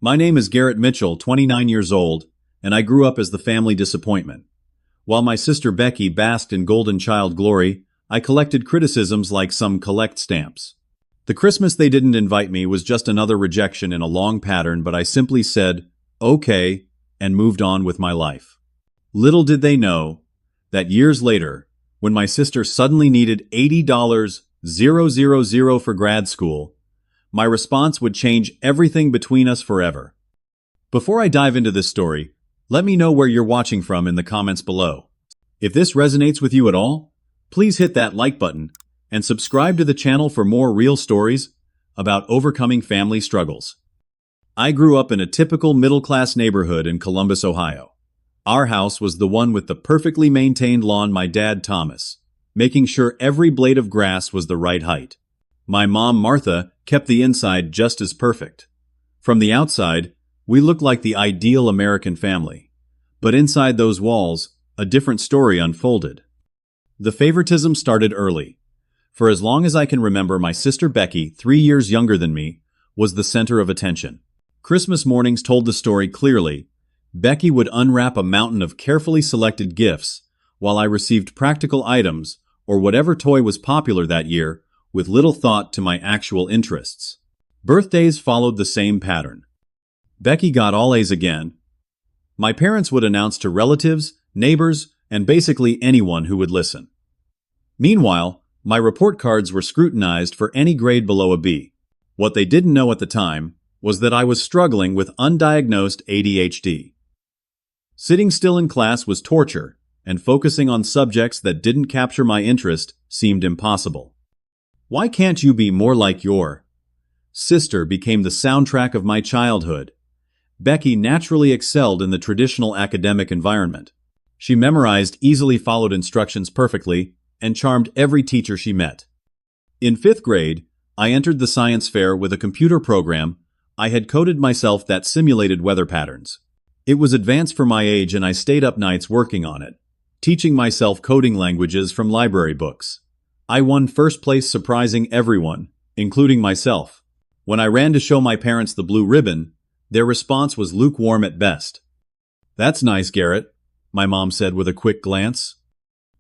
My name is Garrett Mitchell, 29 years old, and I grew up as the family disappointment. While my sister Becky basked in golden child glory, I collected criticisms like some collect stamps. The Christmas they didn't invite me was just another rejection in a long pattern, but I simply said, okay, and moved on with my life. Little did they know that years later, when my sister suddenly needed $80,000 for grad school, my response would change everything between us forever. Before I dive into this story, let me know where you're watching from in the comments below. If this resonates with you at all, please hit that like button and subscribe to the channel for more real stories about overcoming family struggles. I grew up in a typical middle-class neighborhood in Columbus, Ohio. Our house was the one with the perfectly maintained lawn, my dad Thomas, making sure every blade of grass was the right height. My mom Martha kept the inside just as perfect. From the outside, we looked like the ideal American family. But inside those walls, a different story unfolded. The favoritism started early. For as long as I can remember, my sister Becky, 3 years younger than me, was the center of attention. Christmas mornings told the story clearly. Becky would unwrap a mountain of carefully selected gifts, while I received practical items, or whatever toy was popular that year, with little thought to my actual interests. Birthdays followed the same pattern. Becky got all A's again. My parents would announce to relatives, neighbors, and basically anyone who would listen. Meanwhile, my report cards were scrutinized for any grade below a B. What they didn't know at the time was that I was struggling with undiagnosed ADHD. Sitting still in class was torture, and focusing on subjects that didn't capture my interest seemed impossible. Why can't you be more like your sister became the soundtrack of my childhood. Becky naturally excelled in the traditional academic environment. She memorized, easily followed instructions perfectly, and charmed every teacher she met. In 5th grade, I entered the science fair with a computer program I had coded myself that simulated weather patterns. It was advanced for my age, and I stayed up nights working on it, teaching myself coding languages from library books. I won first place, surprising everyone, including myself. When I ran to show my parents the blue ribbon, their response was lukewarm at best. "That's nice, Garrett," my mom said with a quick glance.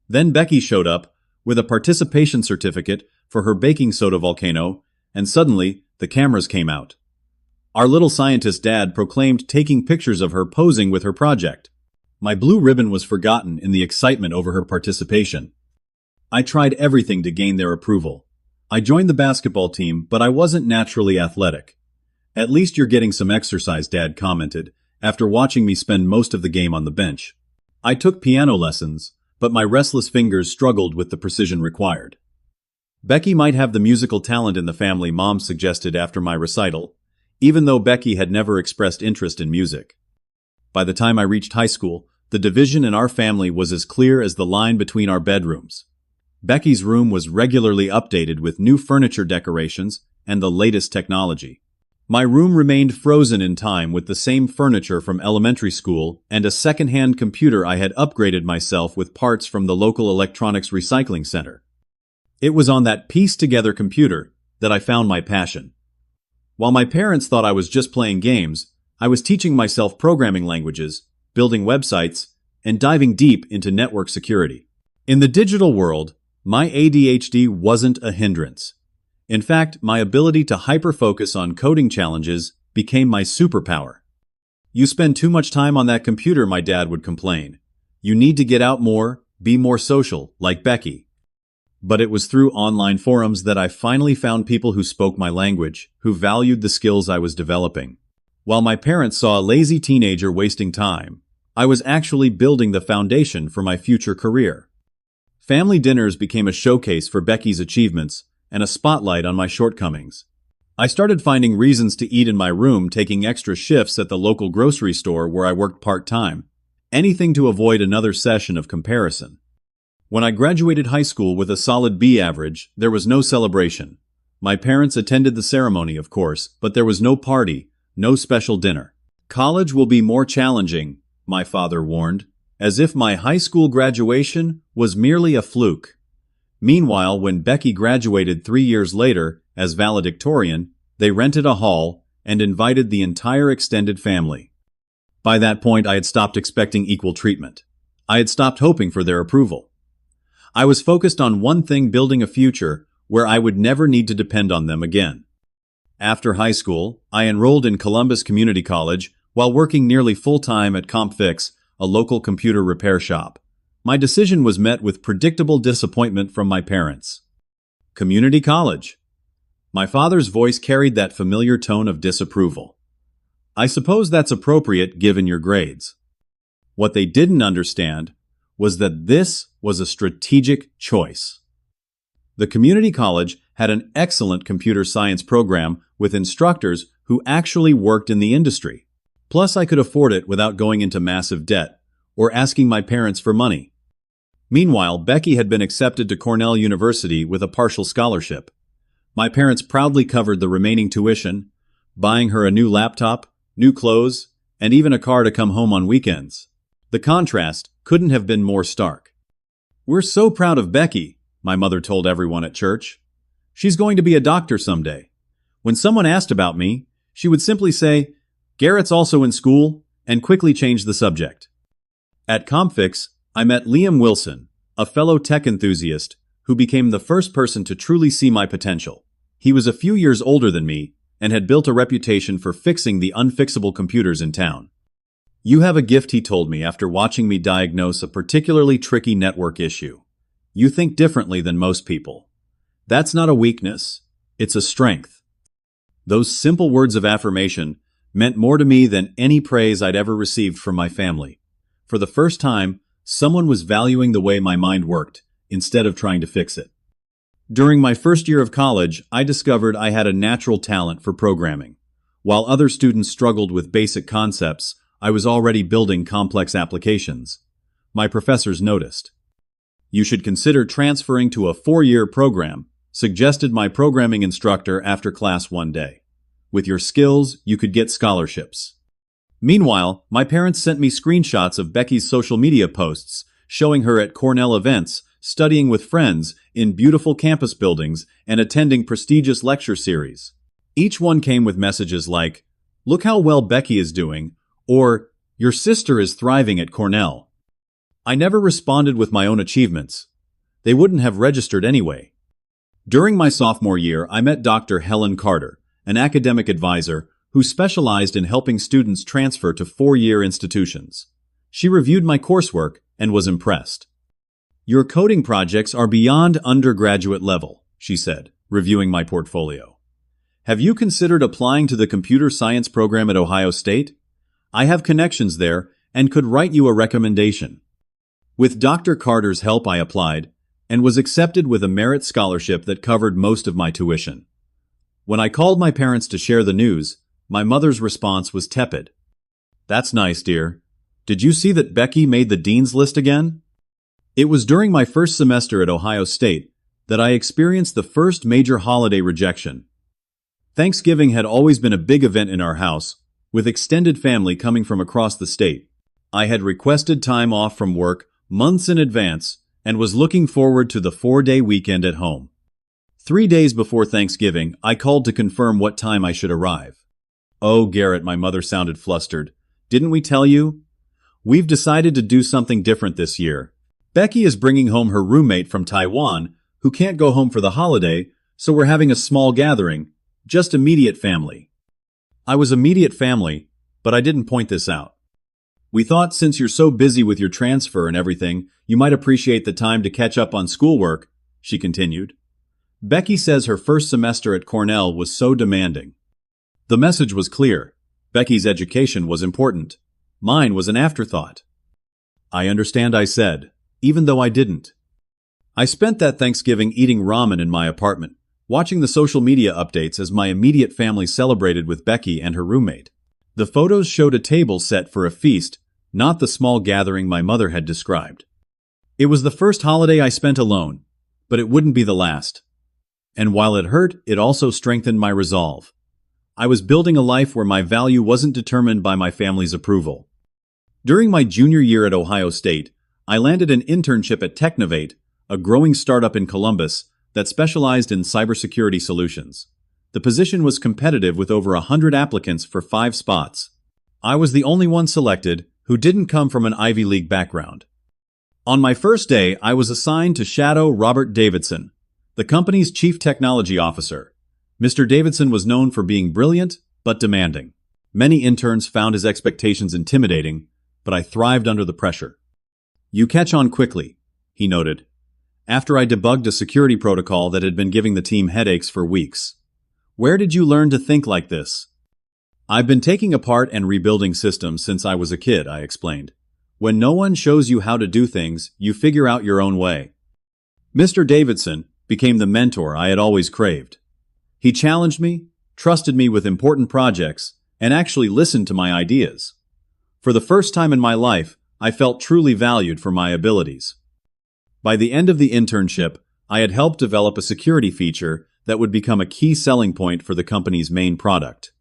Then Becky showed up with a participation certificate for her baking soda volcano, and suddenly the cameras came out. Our little scientist dad proclaimed taking pictures of her posing with her project. My blue ribbon was forgotten in the excitement over her participation. I tried everything to gain their approval. I joined the basketball team, but I wasn't naturally athletic. "At least you're getting some exercise," Dad commented, after watching me spend most of the game on the bench. I took piano lessons, but my restless fingers struggled with the precision required. "Becky might have the musical talent in the family," Mom suggested after my recital, even though Becky had never expressed interest in music. By the time I reached high school, the division in our family was as clear as the line between our bedrooms. Becky's room was regularly updated with new furniture decorations and the latest technology. My room remained frozen in time with the same furniture from elementary school and a second-hand computer I had upgraded myself with parts from the local electronics recycling center. It was on that pieced-together computer that I found my passion. While my parents thought I was just playing games, I was teaching myself programming languages, building websites, and diving deep into network security. In the digital world, my ADHD wasn't a hindrance. In fact, my ability to hyper-focus on coding challenges became my superpower. "You spend too much time on that computer," my dad would complain. "You need to get out more, be more social, like Becky." But it was through online forums that I finally found people who spoke my language, who valued the skills I was developing. While my parents saw a lazy teenager wasting time, I was actually building the foundation for my future career. Family dinners became a showcase for Becky's achievements and a spotlight on my shortcomings. I started finding reasons to eat in my room, taking extra shifts at the local grocery store where I worked part-time, anything to avoid another session of comparison. When I graduated high school with a solid B average, there was no celebration. My parents attended the ceremony, of course, but there was no party, no special dinner. "College will be more challenging," my father warned, as if my high school graduation was merely a fluke. Meanwhile, when Becky graduated 3 years later as valedictorian, they rented a hall and invited the entire extended family. By that point, I had stopped expecting equal treatment. I had stopped hoping for their approval. I was focused on one thing: building a future where I would never need to depend on them again. After high school, I enrolled in Columbus Community College while working nearly full-time at CompFix, a local computer repair shop. My decision was met with predictable disappointment from my parents. Community college. My father's voice carried that familiar tone of disapproval. I suppose that's appropriate given your grades. What they didn't understand was that this was a strategic choice. The community college had an excellent computer science program with instructors who actually worked in the industry. Plus, I could afford it without going into massive debt or asking my parents for money. Meanwhile, Becky had been accepted to Cornell University with a partial scholarship. My parents proudly covered the remaining tuition, buying her a new laptop, new clothes, and even a car to come home on weekends. The contrast couldn't have been more stark. "We're so proud of Becky," my mother told everyone at church. "She's going to be a doctor someday." When someone asked about me, she would simply say, "Garrett's also in school," and quickly change the subject. At CompFix, I met Liam Wilson, a fellow tech enthusiast who became the first person to truly see my potential. He was a few years older than me and had built a reputation for fixing the unfixable computers in town. "You have a gift," he told me after watching me diagnose a particularly tricky network issue. "You think differently than most people. That's not a weakness, it's a strength." Those simple words of affirmation meant more to me than any praise I'd ever received from my family. For the first time, someone was valuing the way my mind worked, instead of trying to fix it. During my first year of college, I discovered I had a natural talent for programming. While other students struggled with basic concepts, I was already building complex applications. My professors noticed. "You should consider transferring to a 4-year program," suggested my programming instructor after class one day. "With your skills, you could get scholarships." Meanwhile, my parents sent me screenshots of Becky's social media posts, showing her at Cornell events, studying with friends, in beautiful campus buildings, and attending prestigious lecture series. Each one came with messages like, "Look how well Becky is doing," or "Your sister is thriving at Cornell." I never responded with my own achievements. They wouldn't have registered anyway. During my sophomore year, I met Dr. Helen Carter, an academic advisor who specialized in helping students transfer to 4-year institutions. She reviewed my coursework and was impressed. "Your coding projects are beyond undergraduate level," she said, reviewing my portfolio. "Have you considered applying to the computer science program at Ohio State? I have connections there and could write you a recommendation." With Dr. Carter's help, I applied and was accepted with a merit scholarship that covered most of my tuition. When I called my parents to share the news, my mother's response was tepid. "That's nice, dear. Did you see that Becky made the dean's list again?" It was during my first semester at Ohio State that I experienced the first major holiday rejection. Thanksgiving had always been a big event in our house, with extended family coming from across the state. I had requested time off from work months in advance and was looking forward to the 4-day weekend at home. 3 days before Thanksgiving, I called to confirm what time I should arrive. "Oh, Garrett," my mother sounded flustered. "Didn't we tell you? We've decided to do something different this year. Becky is bringing home her roommate from Taiwan, who can't go home for the holiday, so we're having a small gathering, just immediate family." I was immediate family, but I didn't point this out. "We thought since you're so busy with your transfer and everything, you might appreciate the time to catch up on schoolwork," she continued. Becky says her first semester at Cornell was so demanding. The message was clear. Becky's education was important. Mine was an afterthought. "I understand," I said, even though I didn't. I spent that Thanksgiving eating ramen in my apartment, watching the social media updates as my immediate family celebrated with Becky and her roommate. The photos showed a table set for a feast, not the small gathering my mother had described. It was the first holiday I spent alone, but it wouldn't be the last. And while it hurt, it also strengthened my resolve. I was building a life where my value wasn't determined by my family's approval. During my junior year at Ohio State, I landed an internship at Technovate, a growing startup in Columbus that specialized in cybersecurity solutions. The position was competitive with over 100 applicants for 5 spots. I was the only one selected who didn't come from an Ivy League background. On my first day, I was assigned to shadow Robert Davidson, the company's chief technology officer. Mr. Davidson was known for being brilliant but demanding. Many interns found his expectations intimidating, but I thrived under the pressure. "You catch on quickly," he noted, after I debugged a security protocol that had been giving the team headaches for weeks. "Where did you learn to think like this?" "I've been taking apart and rebuilding systems since I was a kid," I explained. "When no one shows you how to do things, you figure out your own way." Mr. Davidson became the mentor I had always craved. He challenged me, trusted me with important projects, and actually listened to my ideas. For the first time in my life, I felt truly valued for my abilities. By the end of the internship, I had helped develop a security feature that would become a key selling point for the company's main product.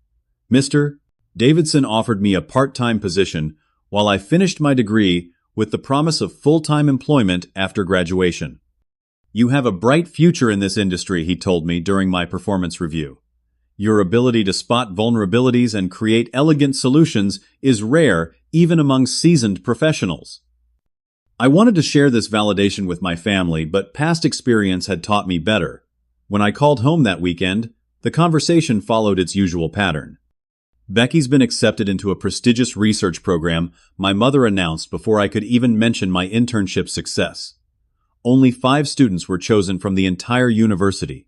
Mr. Davidson offered me a part-time position while I finished my degree with the promise of full-time employment after graduation. "You have a bright future in this industry," he told me during my performance review. "Your ability to spot vulnerabilities and create elegant solutions is rare even among seasoned professionals." I wanted to share this validation with my family, but past experience had taught me better. When I called home that weekend, the conversation followed its usual pattern. "Becky's been accepted into a prestigious research program," my mother announced before I could even mention my internship success. Only 5 students were chosen from the entire university.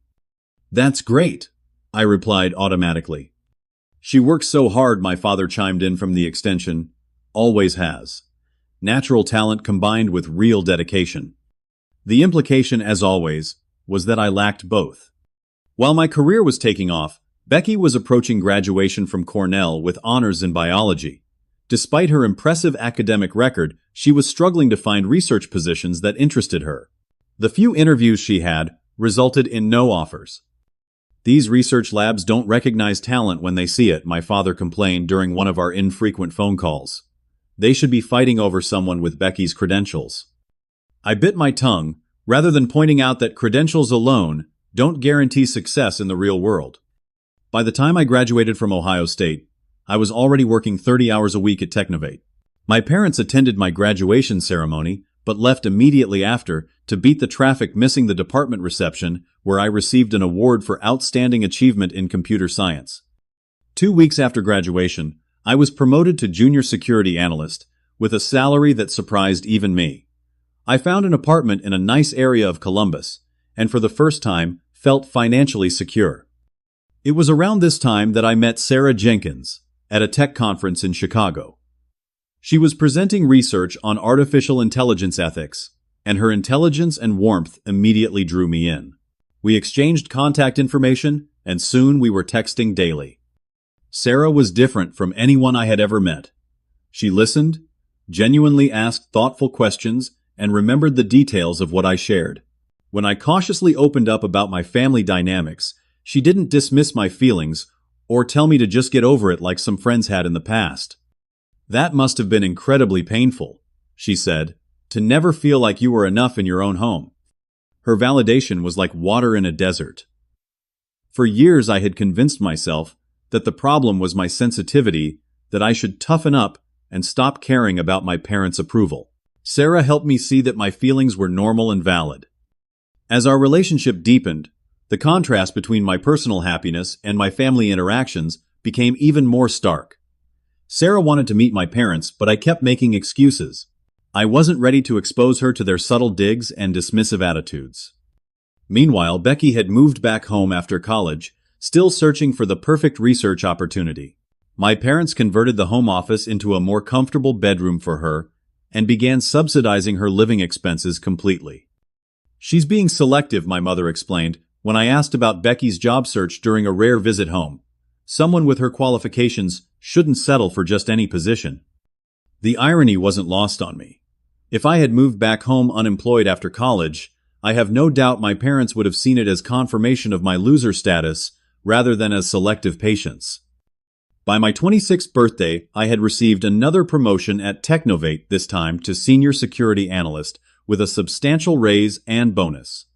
"That's great," I replied automatically. "She works so hard," my father chimed in from the extension. "Always has. Natural talent combined with real dedication." The implication, as always, was that I lacked both. While my career was taking off, Becky was approaching graduation from Cornell with honors in biology. Despite her impressive academic record, she was struggling to find research positions that interested her. The few interviews she had resulted in no offers. "These research labs don't recognize talent when they see it," my father complained during one of our infrequent phone calls. "They should be fighting over someone with Becky's credentials." I bit my tongue, rather than pointing out that credentials alone don't guarantee success in the real world. By the time I graduated from Ohio State, I was already working 30 hours a week at Technovate. My parents attended my graduation ceremony, but left immediately after to beat the traffic, missing the department reception, where I received an award for outstanding achievement in computer science. 2 weeks after graduation, I was promoted to junior security analyst, with a salary that surprised even me. I found an apartment in a nice area of Columbus, and for the first time, felt financially secure. It was around this time that I met Sarah Jenkins at a tech conference in Chicago. She was presenting research on artificial intelligence ethics, and her intelligence and warmth immediately drew me in. We exchanged contact information, and soon we were texting daily. Sarah was different from anyone I had ever met. She listened, genuinely asked thoughtful questions, and remembered the details of what I shared. When I cautiously opened up about my family dynamics, she didn't dismiss my feelings or tell me to just get over it like some friends had in the past. "That must have been incredibly painful," she said, "to never feel like you were enough in your own home." Her validation was like water in a desert. For years I had convinced myself that the problem was my sensitivity, that I should toughen up and stop caring about my parents' approval. Sarah helped me see that my feelings were normal and valid. As our relationship deepened, the contrast between my personal happiness and my family interactions became even more stark. Sarah wanted to meet my parents, but I kept making excuses. I wasn't ready to expose her to their subtle digs and dismissive attitudes. Meanwhile, Becky had moved back home after college, still searching for the perfect research opportunity. My parents converted the home office into a more comfortable bedroom for her and began subsidizing her living expenses completely. "She's being selective," my mother explained, when I asked about Becky's job search during a rare visit home. "Someone with her qualifications shouldn't settle for just any position." The irony wasn't lost on me. If I had moved back home unemployed after college, I have no doubt my parents would have seen it as confirmation of my loser status rather than as selective patience. By my 26th birthday, I had received another promotion at Technovate, this time to senior security analyst, with a substantial raise and bonus.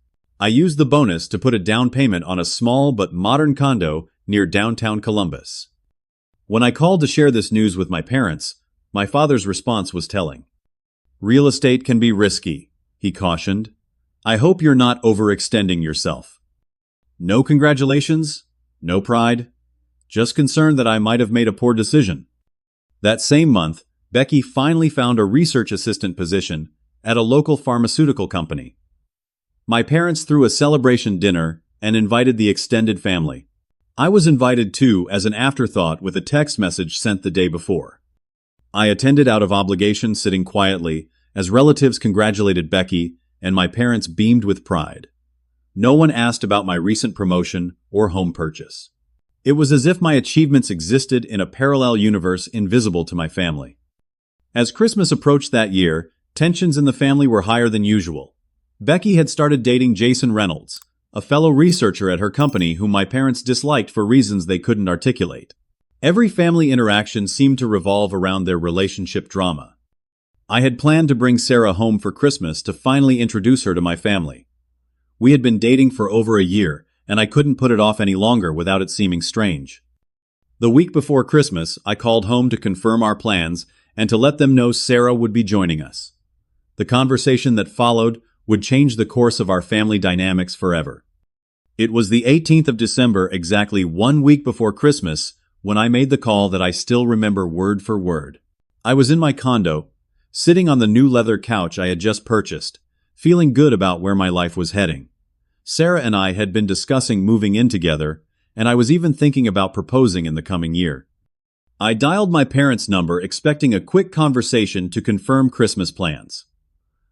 I used the bonus to put a down payment on a small but modern condo near downtown Columbus. When I called to share this news with my parents, my father's response was telling. "Real estate can be risky," he cautioned. "I hope you're not overextending yourself." No congratulations, no pride, just concerned that I might have made a poor decision. That same month, Becky finally found a research assistant position at a local pharmaceutical company. My parents threw a celebration dinner and invited the extended family. I was invited too as an afterthought with a text message sent the day before. I attended out of obligation, sitting quietly, as relatives congratulated Becky and my parents beamed with pride. No one asked about my recent promotion or home purchase. It was as if my achievements existed in a parallel universe invisible to my family. As Christmas approached that year, tensions in the family were higher than usual. Becky had started dating Jason Reynolds, a fellow researcher at her company whom my parents disliked for reasons they couldn't articulate. Every family interaction seemed to revolve around their relationship drama. I had planned to bring Sarah home for Christmas to finally introduce her to my family. We had been dating for over a year, and I couldn't put it off any longer without it seeming strange. The week before Christmas, I called home to confirm our plans and to let them know Sarah would be joining us. The conversation that followed would change the course of our family dynamics forever. It was the 18th of December, exactly 1 week before Christmas, when I made the call that I still remember word for word. I was in my condo, sitting on the new leather couch I had just purchased, feeling good about where my life was heading. Sarah and I had been discussing moving in together, and I was even thinking about proposing in the coming year. I dialed my parents' number, expecting a quick conversation to confirm Christmas plans.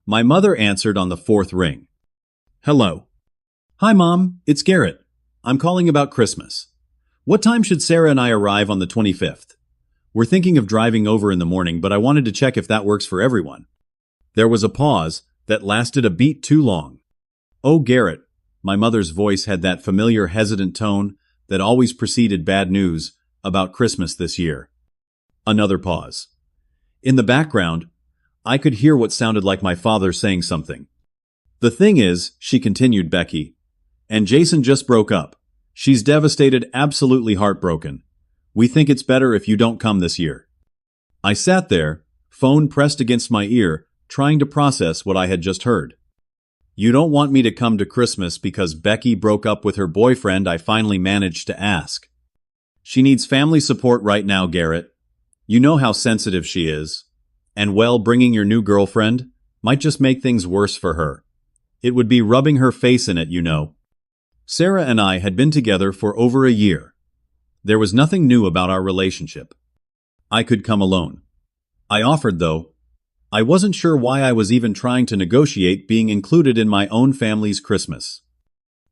My mother answered on the fourth ring. "Hello." "Hi, Mom. It's Garrett. I'm calling about Christmas. What time should Sarah and I arrive on the 25th? We're thinking of driving over in the morning, but I wanted to check if that works for everyone." There was a pause that lasted a beat too long. "Oh, Garrett." My mother's voice had that familiar, hesitant tone that always preceded bad news about Christmas this year. Another pause. In the background, I could hear what sounded like my father saying something. "The thing is," she continued, "Becky, and Jason just broke up. She's devastated, absolutely heartbroken. We think it's better if you don't come this year." I sat there, phone pressed against my ear, trying to process what I had just heard. "You don't want me to come to Christmas because Becky broke up with her boyfriend?" I finally managed to ask. "She needs family support right now, Garrett. You know how sensitive she is. And well, bringing your new girlfriend might just make things worse for her. It would be rubbing her face in it, you know." Sarah and I had been together for over a year. There was nothing new about our relationship. I could come alone. I offered, though. I wasn't sure why I was even trying to negotiate being included in my own family's Christmas.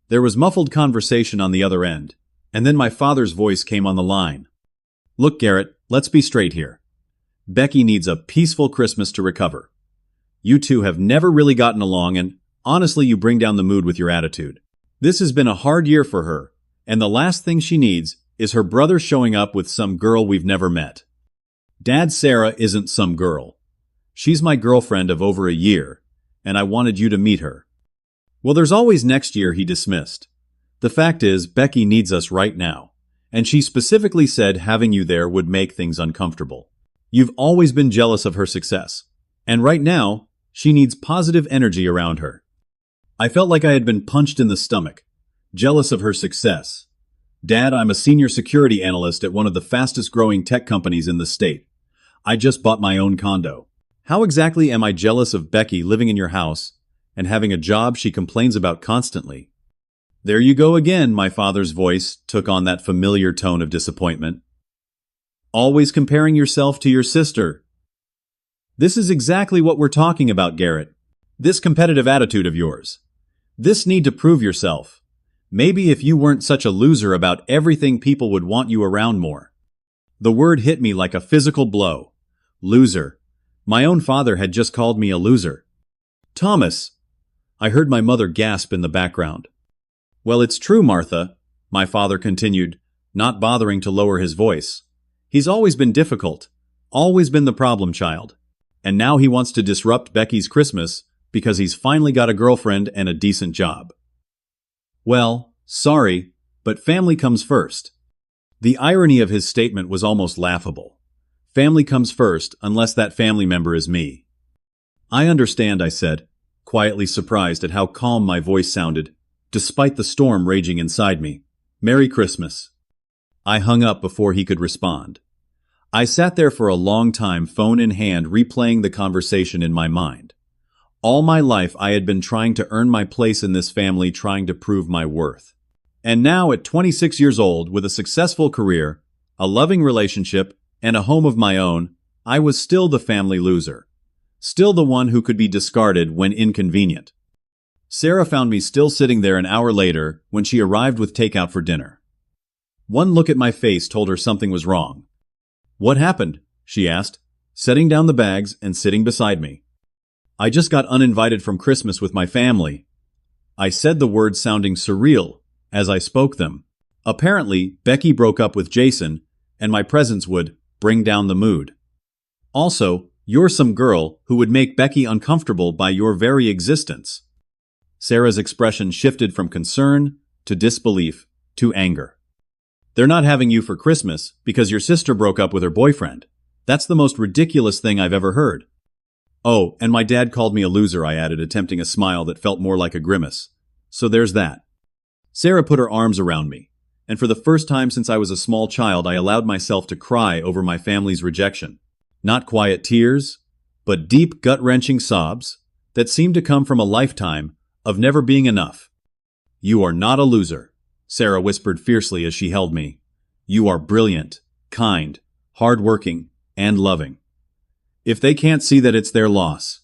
There was muffled conversation on the other end, and then my father's voice came on the line. "Look, Garrett, let's be straight here. Becky needs a peaceful Christmas to recover. You two have never really gotten along, and honestly, you bring down the mood with your attitude. This has been a hard year for her, and the last thing she needs is her brother showing up with some girl we've never met. Dad, Sarah isn't some girl. She's my girlfriend of over a year, and I wanted you to meet her." "Well, there's always next year," he dismissed. "The fact is, Becky needs us right now, and she specifically said having you there would make things uncomfortable. You've always been jealous of her success, and right now, she needs positive energy around her." I felt like I had been punched in the stomach. Jealous of her success. "Dad, I'm a senior security analyst at one of the fastest growing tech companies in the state. I just bought my own condo. How exactly am I jealous of Becky living in your house and having a job she complains about constantly?" "There you go again," my father's voice took on that familiar tone of disappointment. "Always comparing yourself to your sister." "This is exactly what we're talking about, Garrett. This competitive attitude of yours. This need to prove yourself. Maybe if you weren't such a loser about everything, people would want you around more." The word hit me like a physical blow. Loser. My own father had just called me a loser. "Thomas!" I heard my mother gasp in the background. "Well, it's true, Martha," my father continued, not bothering to lower his voice. "He's always been difficult, always been the problem child. And now he wants to disrupt Becky's Christmas because he's finally got a girlfriend and a decent job. Well, sorry, but family comes first. The irony of his statement was almost laughable. Family comes first unless that family member is me. I understand, I said, quietly surprised at how calm my voice sounded, despite the storm raging inside me. Merry Christmas. I hung up before he could respond. I sat there for a long time, phone in hand, replaying the conversation in my mind. All my life I had been trying to earn my place in this family, trying to prove my worth. And now, at 26 years old, with a successful career, a loving relationship, and a home of my own, I was still the family loser. Still the one who could be discarded when inconvenient. Sarah found me still sitting there an hour later when she arrived with takeout for dinner. One look at my face told her something was wrong. "What happened?" she asked, setting down the bags and sitting beside me. "I just got uninvited from Christmas with my family." I said the words sounding surreal as I spoke them. Apparently, Becky broke up with Jason, and my presence would bring down the mood. Also, you're some girl who would make Becky uncomfortable by your very existence. Sarah's expression shifted from concern to disbelief to anger. "They're not having you for Christmas because your sister broke up with her boyfriend. That's the most ridiculous thing I've ever heard." "Oh, and my dad called me a loser," I added, attempting a smile that felt more like a grimace. "So there's that." Sarah put her arms around me, and for the first time since I was a small child, I allowed myself to cry over my family's rejection. Not quiet tears, but deep, gut-wrenching sobs that seemed to come from a lifetime of never being enough. "You are not a loser," Sarah whispered fiercely as she held me. "You are brilliant, kind, hardworking, and loving. If they can't see that, it's their loss."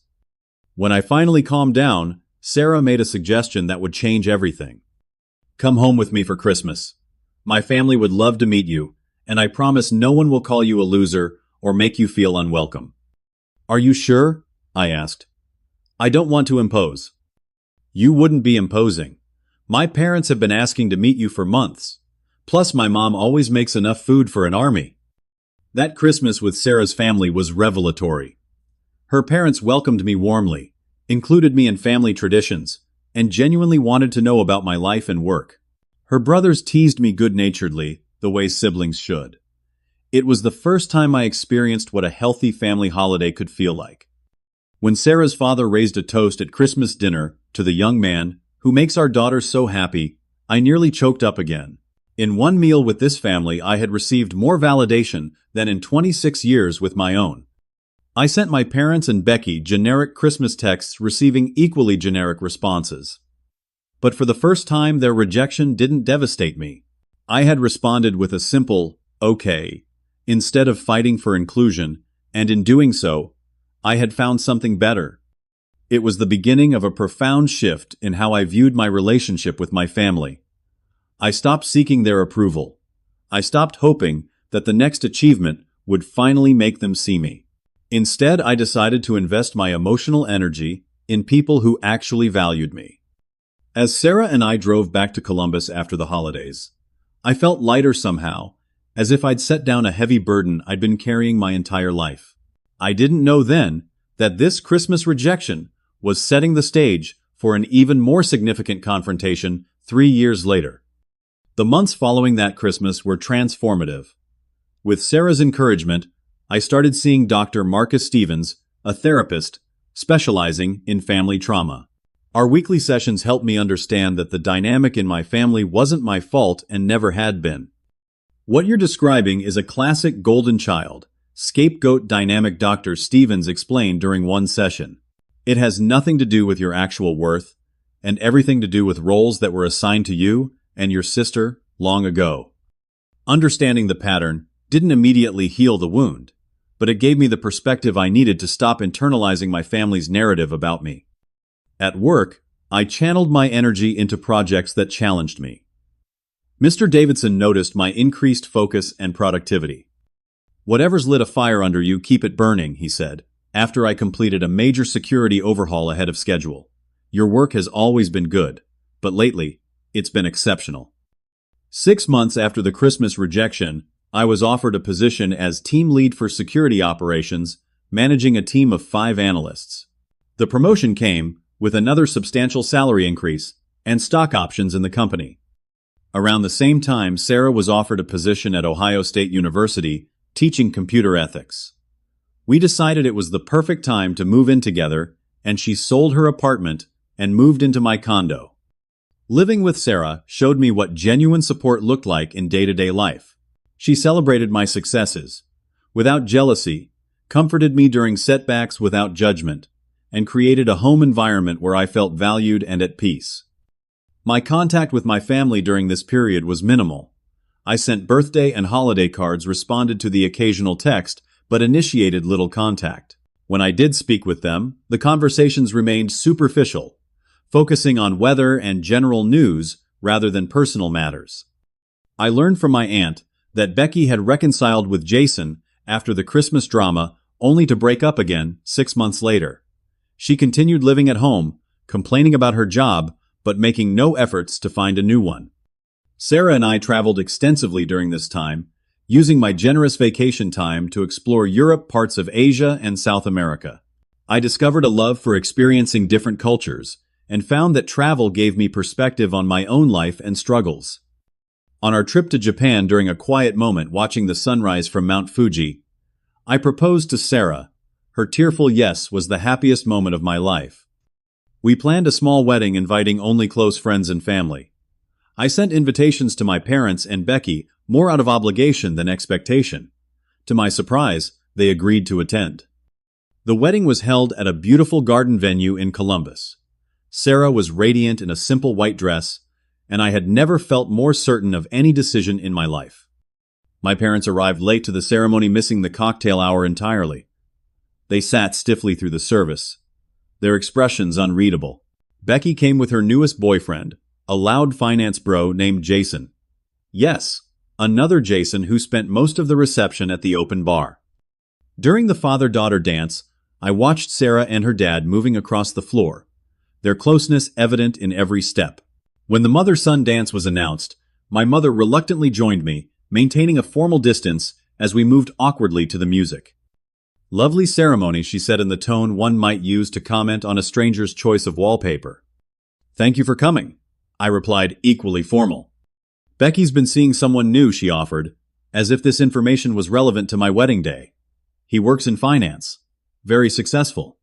When I finally calmed down, Sarah made a suggestion that would change everything. "Come home with me for Christmas. My family would love to meet you, and I promise no one will call you a loser or make you feel unwelcome." "Are you sure?" I asked. "I don't want to impose." "You wouldn't be imposing. My parents have been asking to meet you for months. Plus, my mom always makes enough food for an army." That Christmas with Sarah's family was revelatory. Her parents welcomed me warmly, included me in family traditions, and genuinely wanted to know about my life and work. Her brothers teased me good-naturedly, the way siblings should. It was the first time I experienced what a healthy family holiday could feel like. When Sarah's father raised a toast at Christmas dinner to the young man who makes our daughter so happy, I nearly choked up again. In one meal with this family, I had received more validation than in 26 years with my own. I sent my parents and Becky generic Christmas texts, receiving equally generic responses. But for the first time, their rejection didn't devastate me. I had responded with a simple, "okay," instead of fighting for inclusion, and in doing so, I had found something better. It was the beginning of a profound shift in how I viewed my relationship with my family. I stopped seeking their approval. I stopped hoping that the next achievement would finally make them see me. Instead, I decided to invest my emotional energy in people who actually valued me. As Sarah and I drove back to Columbus after the holidays, I felt lighter somehow, as if I'd set down a heavy burden I'd been carrying my entire life. I didn't know then that this Christmas rejection was setting the stage for an even more significant confrontation 3 years later. The months following that Christmas were transformative. With Sarah's encouragement, I started seeing Dr. Marcus Stevens, a therapist specializing in family trauma. Our weekly sessions helped me understand that the dynamic in my family wasn't my fault and never had been. "What you're describing is a classic golden child, scapegoat dynamic," Dr. Stevens explained during one session. "It has nothing to do with your actual worth, and everything to do with roles that were assigned to you and your sister long ago." Understanding the pattern didn't immediately heal the wound, but it gave me the perspective I needed to stop internalizing my family's narrative about me. At work, I channeled my energy into projects that challenged me. Mr. Davidson noticed my increased focus and productivity. "Whatever's lit a fire under you, keep it burning," he said, after I completed a major security overhaul ahead of schedule. "Your work has always been good, but lately, it's been exceptional." 6 months after the Christmas rejection, I was offered a position as team lead for security operations, managing a team of 5 analysts. The promotion came with another substantial salary increase, and stock options in the company. Around the same time, Sarah was offered a position at Ohio State University teaching computer ethics. We decided it was the perfect time to move in together, and she sold her apartment and moved into my condo. Living with Sarah showed me what genuine support looked like in day-to-day life. She celebrated my successes without jealousy, comforted me during setbacks without judgment, and created a home environment where I felt valued and at peace. My contact with my family during this period was minimal. I sent birthday and holiday cards, responded to the occasional text, but initiated little contact. When I did speak with them, the conversations remained superficial, focusing on weather and general news rather than personal matters. I learned from my aunt that Becky had reconciled with Jason after the Christmas drama, only to break up again 6 months later. She continued living at home, complaining about her job, but making no efforts to find a new one. Sarah and I traveled extensively during this time, using my generous vacation time to explore Europe, parts of Asia, and South America. I discovered a love for experiencing different cultures, and found that travel gave me perspective on my own life and struggles. On our trip to Japan, during a quiet moment watching the sunrise from Mount Fuji, I proposed to Sarah. Her tearful yes was the happiest moment of my life. We planned a small wedding inviting only close friends and family. I sent invitations to my parents and Becky more out of obligation than expectation. To my surprise, they agreed to attend. The wedding was held at a beautiful garden venue in Columbus. Sarah was radiant in a simple white dress, and I had never felt more certain of any decision in my life. My parents arrived late to the ceremony, missing the cocktail hour entirely. They sat stiffly through the service, their expressions unreadable. Becky came with her newest boyfriend, a loud finance bro named Jason. Yes, another Jason who spent most of the reception at the open bar. During the father-daughter dance, I watched Sarah and her dad moving across the floor, their closeness evident in every step. When the mother-son dance was announced, my mother reluctantly joined me, maintaining a formal distance as we moved awkwardly to the music. "Lovely ceremony," she said in the tone one might use to comment on a stranger's choice of wallpaper. "Thank you for coming," I replied, equally formal. "Becky's been seeing someone new," she offered, as if this information was relevant to my wedding day. "He works in finance. Very successful."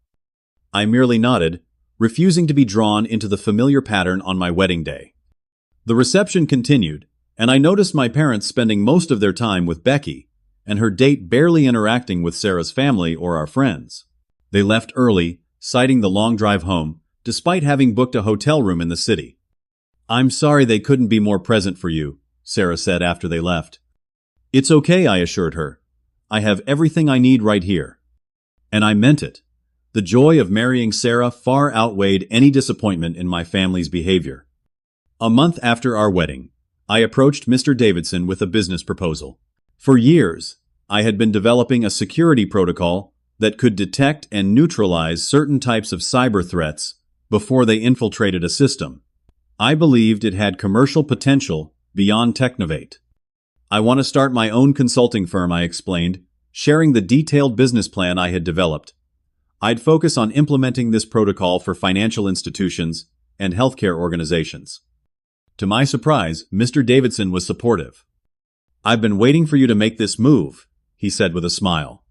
I merely nodded, refusing to be drawn into the familiar pattern on my wedding day. The reception continued, and I noticed my parents spending most of their time with Becky, and her date barely interacting with Sarah's family or our friends. They left early, citing the long drive home, despite having booked a hotel room in the city. "I'm sorry they couldn't be more present for you," Sarah said after they left. "It's okay," I assured her. "I have everything I need right here." And I meant it. The joy of marrying Sarah far outweighed any disappointment in my family's behavior. A month after our wedding, I approached Mr. Davidson with a business proposal. For years, I had been developing a security protocol that could detect and neutralize certain types of cyber threats before they infiltrated a system. I believed it had commercial potential beyond Technovate. "I want to start my own consulting firm," I explained, sharing the detailed business plan I had developed. I'd focus on implementing this protocol for financial institutions and healthcare organizations. To my surprise, Mr. Davidson was supportive. "I've been waiting for you to make this move," he said with a smile.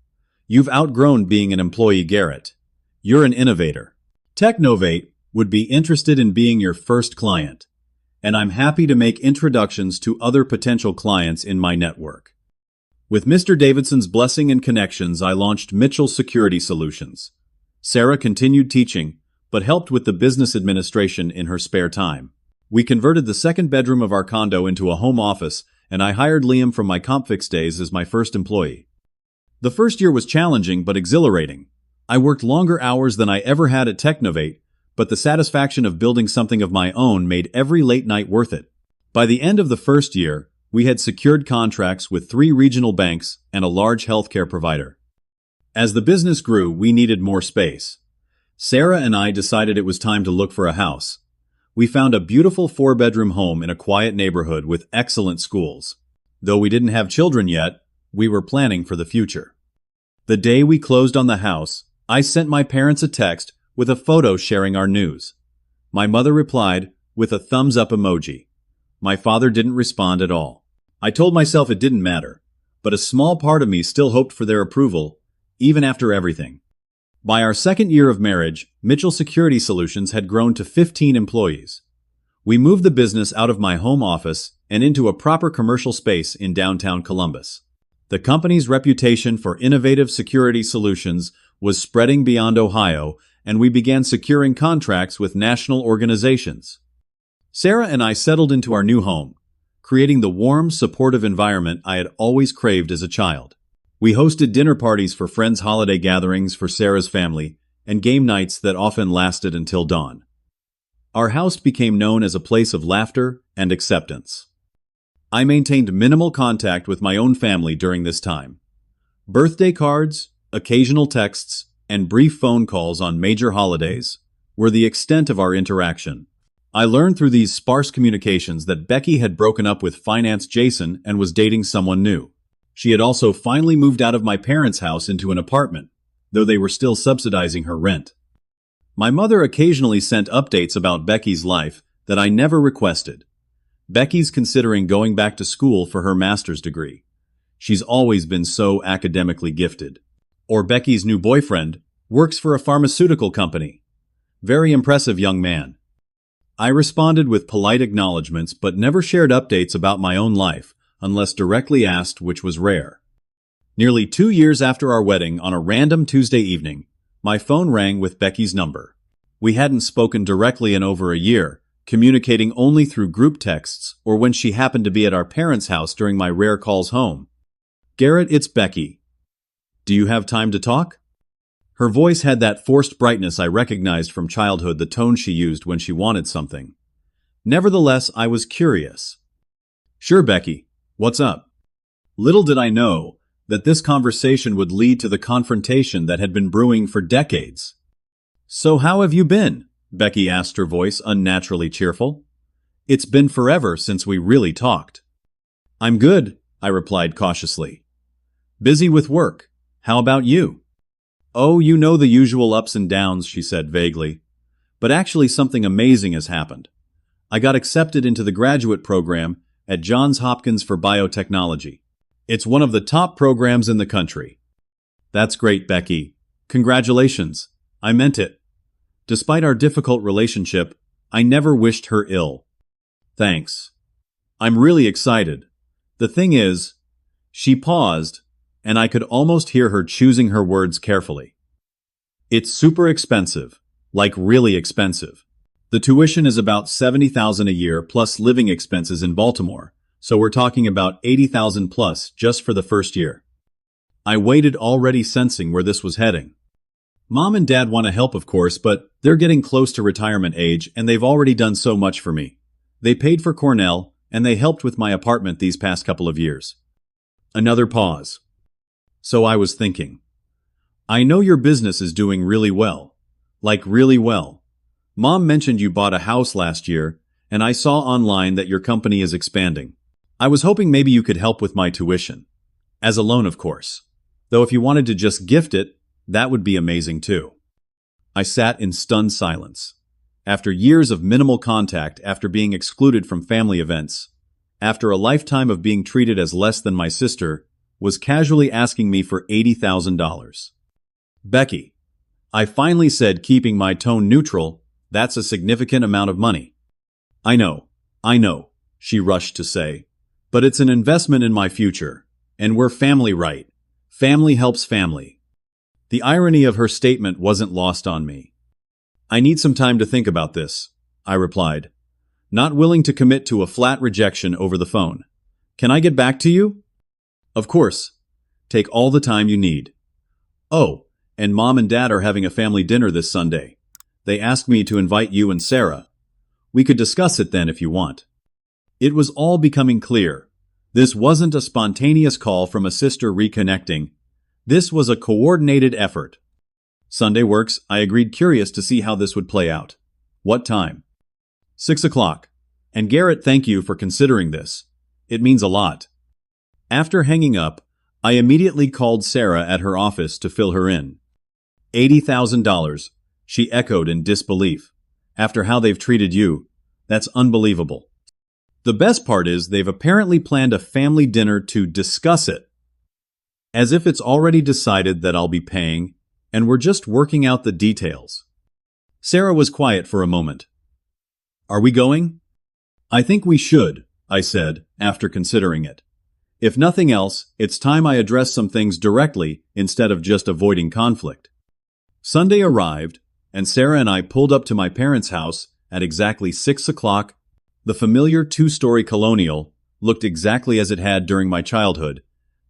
"You've outgrown being an employee, Garrett. You're an innovator. Technovate would be interested in being your first client, and I'm happy to make introductions to other potential clients in my network." With Mr. Davidson's blessing and connections, I launched Mitchell Security Solutions. Sarah continued teaching, but helped with the business administration in her spare time. We converted the second bedroom of our condo into a home office, and I hired Liam from my CompFix days as my first employee. The first year was challenging but exhilarating. I worked longer hours than I ever had at Technovate, but the satisfaction of building something of my own made every late night worth it. By the end of the first year, we had secured contracts with 3 regional banks and a large healthcare provider. As the business grew, we needed more space. Sarah and I decided it was time to look for a house. We found a beautiful 4-bedroom home in a quiet neighborhood with excellent schools. Though we didn't have children yet, we were planning for the future. The day we closed on the house, I sent my parents a text with a photo sharing our news. My mother replied, with a thumbs up emoji. My father didn't respond at all. I told myself it didn't matter, but a small part of me still hoped for their approval, even after everything. By our second year of marriage, Mitchell Security Solutions had grown to 15 employees. We moved the business out of my home office and into a proper commercial space in downtown Columbus. The company's reputation for innovative security solutions was spreading beyond Ohio, and we began securing contracts with national organizations. Sarah and I settled into our new home, creating the warm, supportive environment I had always craved as a child. We hosted dinner parties for friends' holiday gatherings for Sarah's family, and game nights that often lasted until dawn. Our house became known as a place of laughter and acceptance. I maintained minimal contact with my own family during this time. Birthday cards, occasional texts, and brief phone calls on major holidays were the extent of our interaction. I learned through these sparse communications that Becky had broken up with finance Jason and was dating someone new. She had also finally moved out of my parents' house into an apartment, though they were still subsidizing her rent. My mother occasionally sent updates about Becky's life that I never requested. Becky's considering going back to school for her master's degree. She's always been so academically gifted. Or Becky's new boyfriend works for a pharmaceutical company. Very impressive young man. I responded with polite acknowledgments but never shared updates about my own life unless directly asked, which was rare. Nearly 2 years after our wedding, on a random Tuesday evening, my phone rang with Becky's number. We hadn't spoken directly in over a year, communicating only through group texts or when she happened to be at our parents' house during my rare calls home. "Garrett, it's Becky. Do you have time to talk?" Her voice had that forced brightness I recognized from childhood, the tone she used when she wanted something. Nevertheless, I was curious. "Sure, Becky. What's up?" Little did I know that this conversation would lead to the confrontation that had been brewing for decades. "So how have you been?" Becky asked, her voice unnaturally cheerful. "It's been forever since we really talked." "I'm good," I replied cautiously. "Busy with work. How about you?" "Oh, you know the usual ups and downs," she said vaguely. "But actually something amazing has happened. I got accepted into the graduate program at Johns Hopkins for biotechnology. It's one of the top programs in the country." "That's great, Becky. Congratulations. I meant it. Despite our difficult relationship, I never wished her ill." "Thanks. I'm really excited. The thing is," she paused, and I could almost hear her choosing her words carefully. "It's super expensive, like really expensive. The tuition is about $70,000 a year plus living expenses in Baltimore, so we're talking about $80,000 plus just for the first year." I waited, already sensing where this was heading. Mom and Dad want to help, of course, but they're getting close to retirement age and they've already done so much for me. They paid for Cornell and they helped with my apartment these past couple of years. Another pause. "So I was thinking, I know your business is doing really well. Like really well. Mom mentioned you bought a house last year, and I saw online that your company is expanding. I was hoping maybe you could help with my tuition. As a loan, of course. Though if you wanted to just gift it, that would be amazing too." I sat in stunned silence. After years of minimal contact, after being excluded from family events, after a lifetime of being treated as less than my sister, was casually asking me for $80,000. "Becky," I finally said, keeping my tone neutral, "that's a significant amount of money." I know, she rushed to say. "But it's an investment in my future. And we're family, right? Family helps family." The irony of her statement wasn't lost on me. "I need some time to think about this," I replied, not willing to commit to a flat rejection over the phone. "Can I get back to you?" "Of course. Take all the time you need." "Oh, and Mom and Dad are having a family dinner this Sunday. They asked me to invite you and Sarah. We could discuss it then if you want." It was all becoming clear. This wasn't a spontaneous call from a sister reconnecting. This was a coordinated effort. "Sunday works," I agreed, curious to see how this would play out. "What time?" 6 o'clock. "And Garrett, thank you for considering this. It means a lot." After hanging up, I immediately called Sarah at her office to fill her in. $80,000, she echoed in disbelief. "After how they've treated you, That's unbelievable. The best part is they've apparently planned a family dinner to discuss it, as if it's already decided that I'll be paying, and we're just working out the details. Sarah was quiet for a moment. Are we going? I think we should, I said, after considering it. If nothing else, it's time I address some things directly instead of just avoiding conflict. Sunday arrived, and Sarah and I pulled up to my parents' house at exactly 6 o'clock. The familiar two-story colonial looked exactly as it had during my childhood,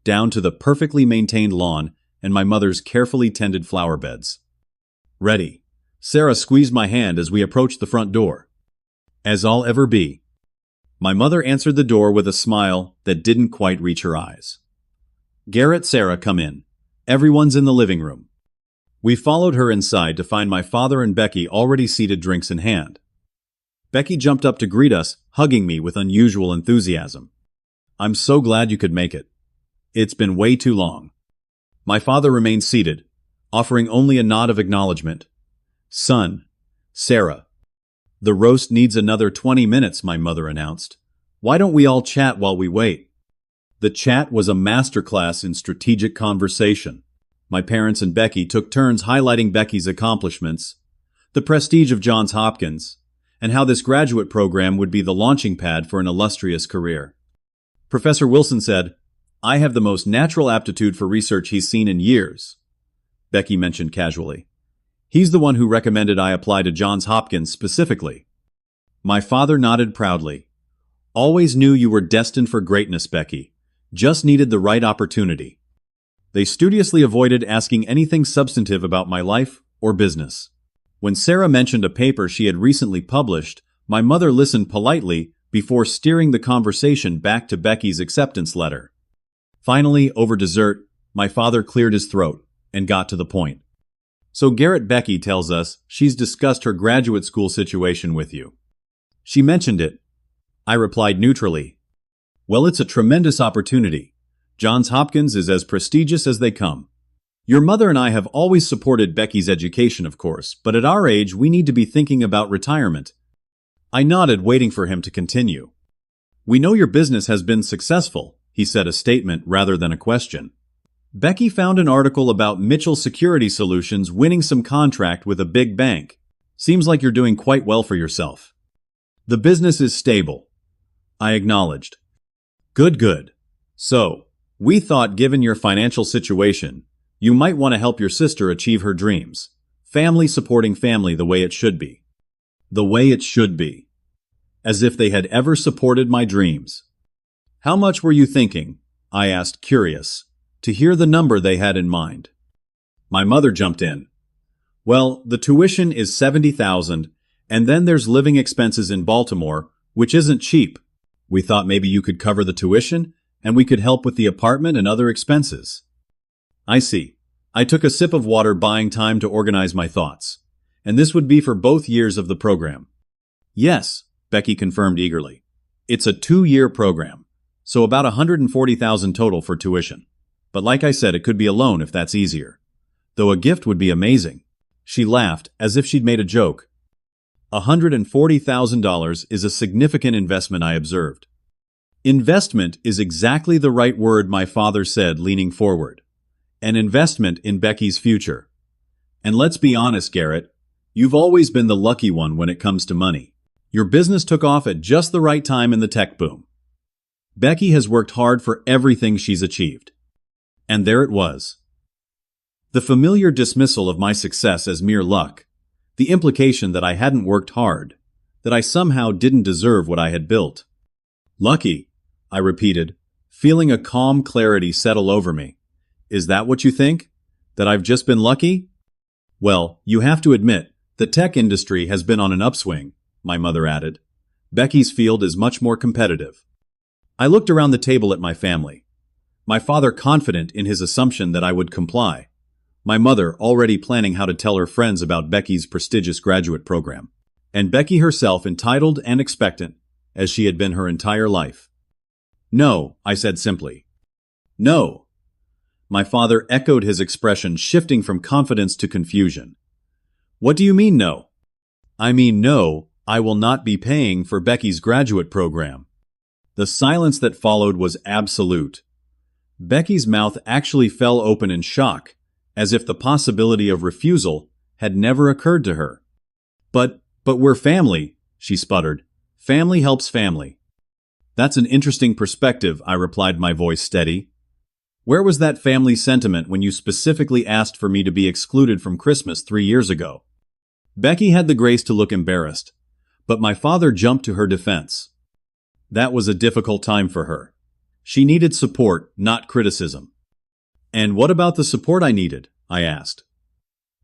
down to the perfectly maintained lawn and my mother's carefully tended flower beds. Ready. Sarah squeezed my hand as we approached the front door. As I'll ever be. My mother answered the door with a smile that didn't quite reach her eyes. Garrett, Sarah, come in. Everyone's in the living room. We followed her inside to find my father and Becky already seated, drinks in hand. Becky jumped up to greet us, hugging me with unusual enthusiasm. I'm so glad you could make it. It's been way too long. My father remained seated, offering only a nod of acknowledgement. Son, Sarah. The roast needs another 20 minutes, my mother announced. Why don't we all chat while we wait? The chat was a masterclass in strategic conversation. My parents and Becky took turns highlighting Becky's accomplishments, the prestige of Johns Hopkins, and how this graduate program would be the launching pad for an illustrious career. Professor Wilson said, I have the most natural aptitude for research he's seen in years, Becky mentioned casually. He's the one who recommended I apply to Johns Hopkins specifically. My father nodded proudly. Always knew you were destined for greatness, Becky. Just needed the right opportunity. They studiously avoided asking anything substantive about my life or business. When Sarah mentioned a paper she had recently published, my mother listened politely before steering the conversation back to Becky's acceptance letter. Finally, over dessert, my father cleared his throat and got to the point. So Garrett, Becky tells us she's discussed her graduate school situation with you. She mentioned it. I replied neutrally. Well, it's a tremendous opportunity. Johns Hopkins is as prestigious as they come. Your mother and I have always supported Becky's education, of course, but at our age we need to be thinking about retirement. I nodded, waiting for him to continue. We know your business has been successful, he said, a statement rather than a question. Becky found an article about Mitchell Security Solutions winning some contract with a big bank. Seems like you're doing quite well for yourself. The business is stable, I acknowledged. Good. So, we thought given your financial situation, you might want to help your sister achieve her dreams. Family supporting family the way it should be. The way it should be. As if they had ever supported my dreams. How much were you thinking? I asked, curious, to hear the number they had in mind. My mother jumped in. Well, the tuition is $70,000, and then there's living expenses in Baltimore, which isn't cheap. We thought maybe you could cover the tuition, and we could help with the apartment and other expenses. I see. I took a sip of water, buying time to organize my thoughts. And this would be for both years of the program. Yes, Becky confirmed eagerly. It's a 2-year program, so about $140,000 total for tuition. But like I said, it could be a loan if that's easier. Though a gift would be amazing. She laughed, as if she'd made a joke. $140,000 is a significant investment, I observed. Investment is exactly the right word, my father said, leaning forward. An investment in Becky's future. And let's be honest, Garrett, you've always been the lucky one when it comes to money. Your business took off at just the right time in the tech boom. Becky has worked hard for everything she's achieved. And there it was. The familiar dismissal of my success as mere luck, the implication that I hadn't worked hard, that I somehow didn't deserve what I had built. Lucky, I repeated, feeling a calm clarity settle over me. Is that what you think? That I've just been lucky? Well, you have to admit, the tech industry has been on an upswing, my mother added. Becky's field is much more competitive. I looked around the table at my family. My father confident in his assumption that I would comply. My mother already planning how to tell her friends about Becky's prestigious graduate program. And Becky herself entitled and expectant, as she had been her entire life. No, I said simply. No. My father echoed, his expression shifting from confidence to confusion. What do you mean, no? I mean no, I will not be paying for Becky's graduate program. The silence that followed was absolute. Becky's mouth actually fell open in shock, as if the possibility of refusal had never occurred to her. But we're family, she sputtered. Family helps family. That's an interesting perspective, I replied, my voice steady. Where was that family sentiment when you specifically asked for me to be excluded from Christmas 3 years ago? Becky had the grace to look embarrassed, but my father jumped to her defense. That was a difficult time for her. She needed support, not criticism. And what about the support I needed? I asked.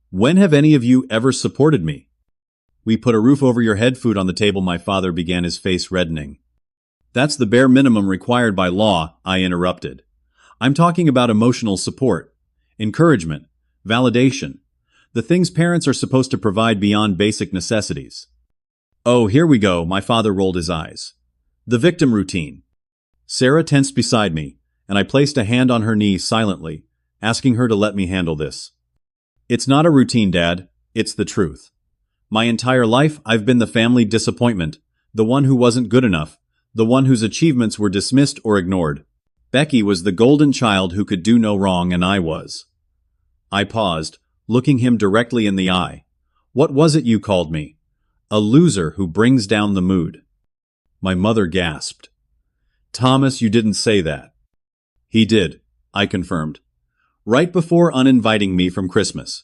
When have any of you ever supported me? We put a roof over your head food on the table, my father began, his face reddening. That's the bare minimum required by law, I interrupted. I'm talking about emotional support, encouragement, validation, the things parents are supposed to provide beyond basic necessities. Oh, here we go, my father rolled his eyes. The victim routine. Sarah tensed beside me, and I placed a hand on her knee silently, asking her to let me handle this. It's not a routine, Dad. It's the truth. My entire life, I've been the family disappointment, the one who wasn't good enough, the one whose achievements were dismissed or ignored. Becky was the golden child who could do no wrong, and I was. I paused, looking him directly in the eye. What was it you called me? A loser who brings down the mood. My mother gasped. Thomas, you didn't say that. He did, I confirmed. Right before uninviting me from Christmas.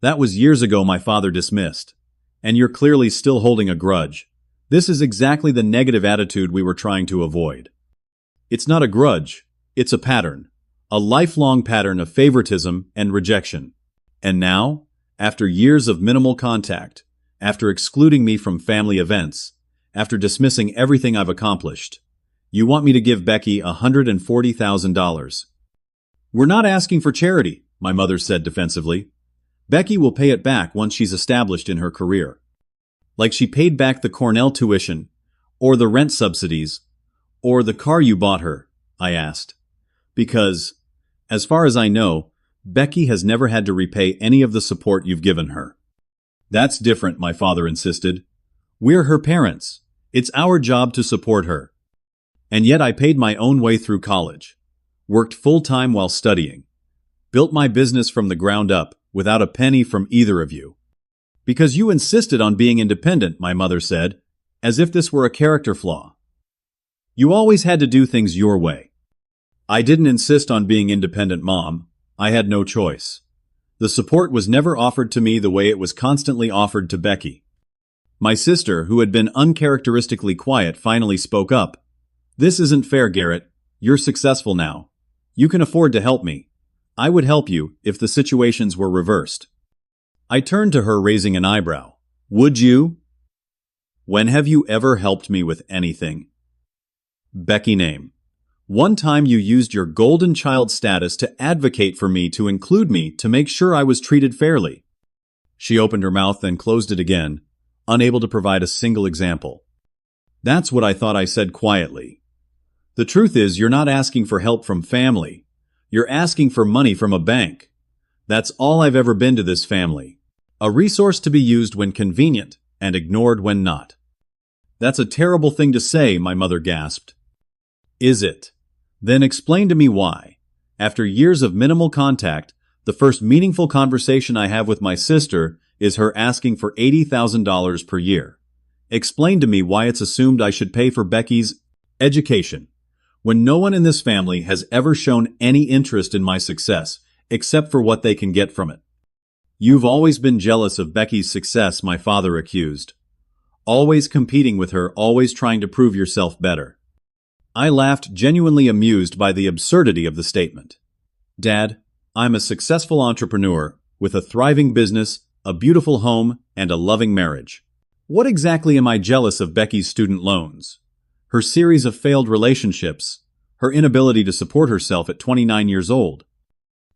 That was years ago, my father dismissed. And you're clearly still holding a grudge. This is exactly the negative attitude we were trying to avoid. It's not a grudge, it's a pattern. A lifelong pattern of favoritism and rejection. And now, after years of minimal contact, after excluding me from family events, after dismissing everything I've accomplished, you want me to give Becky $140,000. We're not asking for charity, my mother said defensively. Becky will pay it back once she's established in her career. Like she paid back the Cornell tuition, or the rent subsidies, or the car you bought her, I asked. Because, as far as I know, Becky has never had to repay any of the support you've given her. That's different, my father insisted. We're her parents. It's our job to support her. And yet I paid my own way through college, worked full-time while studying, built my business from the ground up without a penny from either of you. Because you insisted on being independent, my mother said, as if this were a character flaw. You always had to do things your way. I didn't insist on being independent, Mom. I had no choice. The support was never offered to me the way it was constantly offered to Becky. My sister, who had been uncharacteristically quiet, finally spoke up. This isn't fair, Garrett. You're successful now. You can afford to help me. I would help you if the situations were reversed. I turned to her, raising an eyebrow. Would you? When have you ever helped me with anything? Becky name. One time you used your golden child status to advocate for me, to include me, to make sure I was treated fairly. She opened her mouth, then closed it again, unable to provide a single example. That's what I thought, I said quietly. The truth is, you're not asking for help from family. You're asking for money from a bank. That's all I've ever been to this family. A resource to be used when convenient and ignored when not. That's a terrible thing to say, my mother gasped. Is it? Then explain to me why. After years of minimal contact, the first meaningful conversation I have with my sister is her asking for $80,000 per year. Explain to me why it's assumed I should pay for Becky's education, when no one in this family has ever shown any interest in my success, except for what they can get from it. You've always been jealous of Becky's success, my father accused. Always competing with her, always trying to prove yourself better. I laughed, genuinely amused by the absurdity of the statement. Dad, I'm a successful entrepreneur with a thriving business, a beautiful home, and a loving marriage. What exactly am I jealous of? Becky's student loans, her series of failed relationships, her inability to support herself at 29 years old.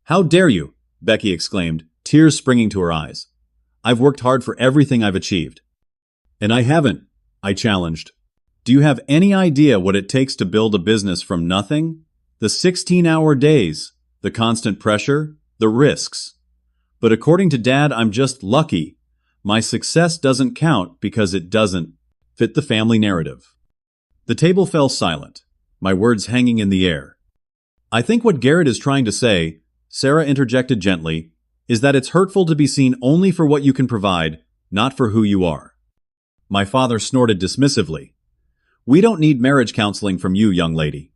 How dare you? Becky exclaimed, tears springing to her eyes. I've worked hard for everything I've achieved. And I haven't, I challenged. Do you have any idea what it takes to build a business from nothing? The 16-hour days, the constant pressure, the risks. But according to Dad, I'm just lucky. My success doesn't count because it doesn't fit the family narrative. The table fell silent, my words hanging in the air. I think what Garrett is trying to say, Sarah interjected gently, is that it's hurtful to be seen only for what you can provide, not for who you are. My father snorted dismissively. We don't need marriage counseling from you, young lady.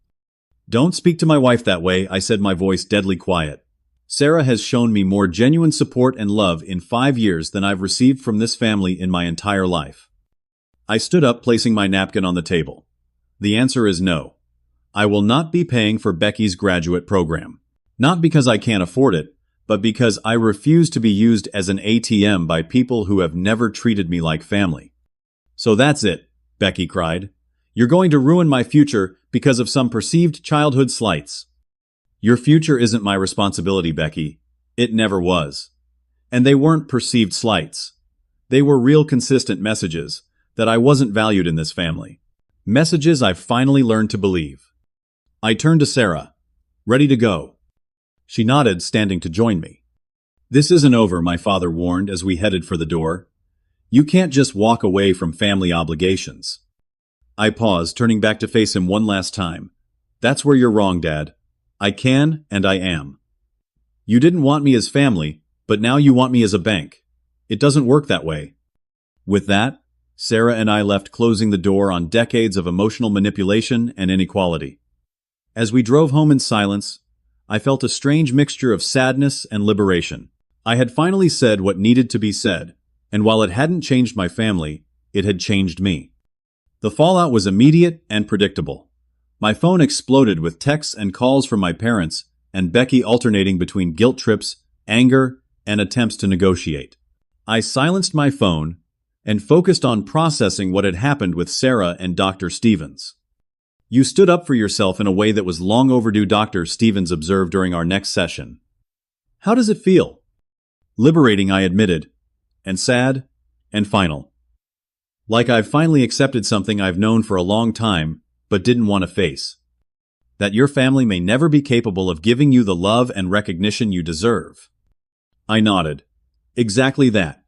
Don't speak to my wife that way, I said, my voice deadly quiet. Sarah has shown me more genuine support and love in 5 years than I've received from this family in my entire life. I stood up, placing my napkin on the table. The answer is no. I will not be paying for Becky's graduate program. Not because I can't afford it, but because I refuse to be used as an ATM by people who have never treated me like family. So that's it, Becky cried. You're going to ruin my future because of some perceived childhood slights. Your future isn't my responsibility, Becky. It never was. And they weren't perceived slights. They were real, consistent messages that I wasn't valued in this family. Messages I've finally learned to believe. I turned to Sarah. Ready to go. She nodded, standing to join me. This isn't over, my father warned as we headed for the door. You can't just walk away from family obligations. I paused, turning back to face him one last time. That's where you're wrong, Dad. I can, and I am. You didn't want me as family, but now you want me as a bank. It doesn't work that way. With that, Sarah and I left, closing the door on decades of emotional manipulation and inequality. As we drove home in silence, I felt a strange mixture of sadness and liberation. I had finally said what needed to be said, and while it hadn't changed my family, it had changed me. The fallout was immediate and predictable. My phone exploded with texts and calls from my parents and Becky, alternating between guilt trips, anger, and attempts to negotiate. I silenced my phone and focused on processing what had happened with Sarah and Dr. Stevens. You stood up for yourself in a way that was long overdue, Dr. Stevens observed during our next session. How does it feel? Liberating, I admitted, and sad, and final. Like I've finally accepted something I've known for a long time, but didn't want to face. That your family may never be capable of giving you the love and recognition you deserve. I nodded. Exactly that.